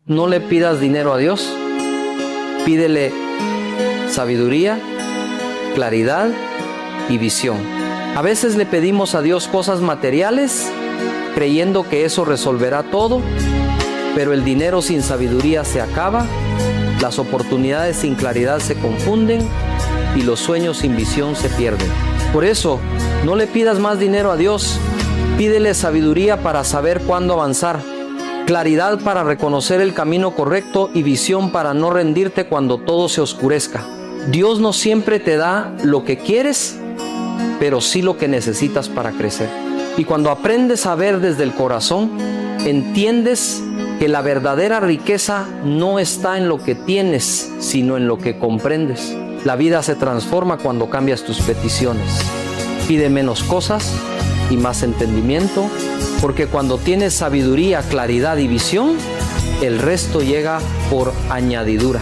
No le pidas dinero a Dios, pídele sabiduría, claridad y visión. A veces le pedimos a Dios cosas materiales, creyendo que eso resolverá todo, pero el dinero sin sabiduría se acaba, las oportunidades sin claridad se confunden y los sueños sin visión se pierden. Por eso, no le pidas más dinero a Dios, pídele sabiduría para saber cuándo avanzar, claridad para reconocer el camino correcto y visión para no rendirte cuando todo se oscurezca. Dios no siempre te da lo que quieres, pero sí lo que necesitas para crecer. Y cuando aprendes a ver desde el corazón, entiendes que la verdadera riqueza no está en lo que tienes, sino en lo que comprendes. La vida se transforma cuando cambias tus peticiones. Pide menos cosas y más entendimiento, porque cuando tienes sabiduría, claridad y visión, el resto llega por añadidura.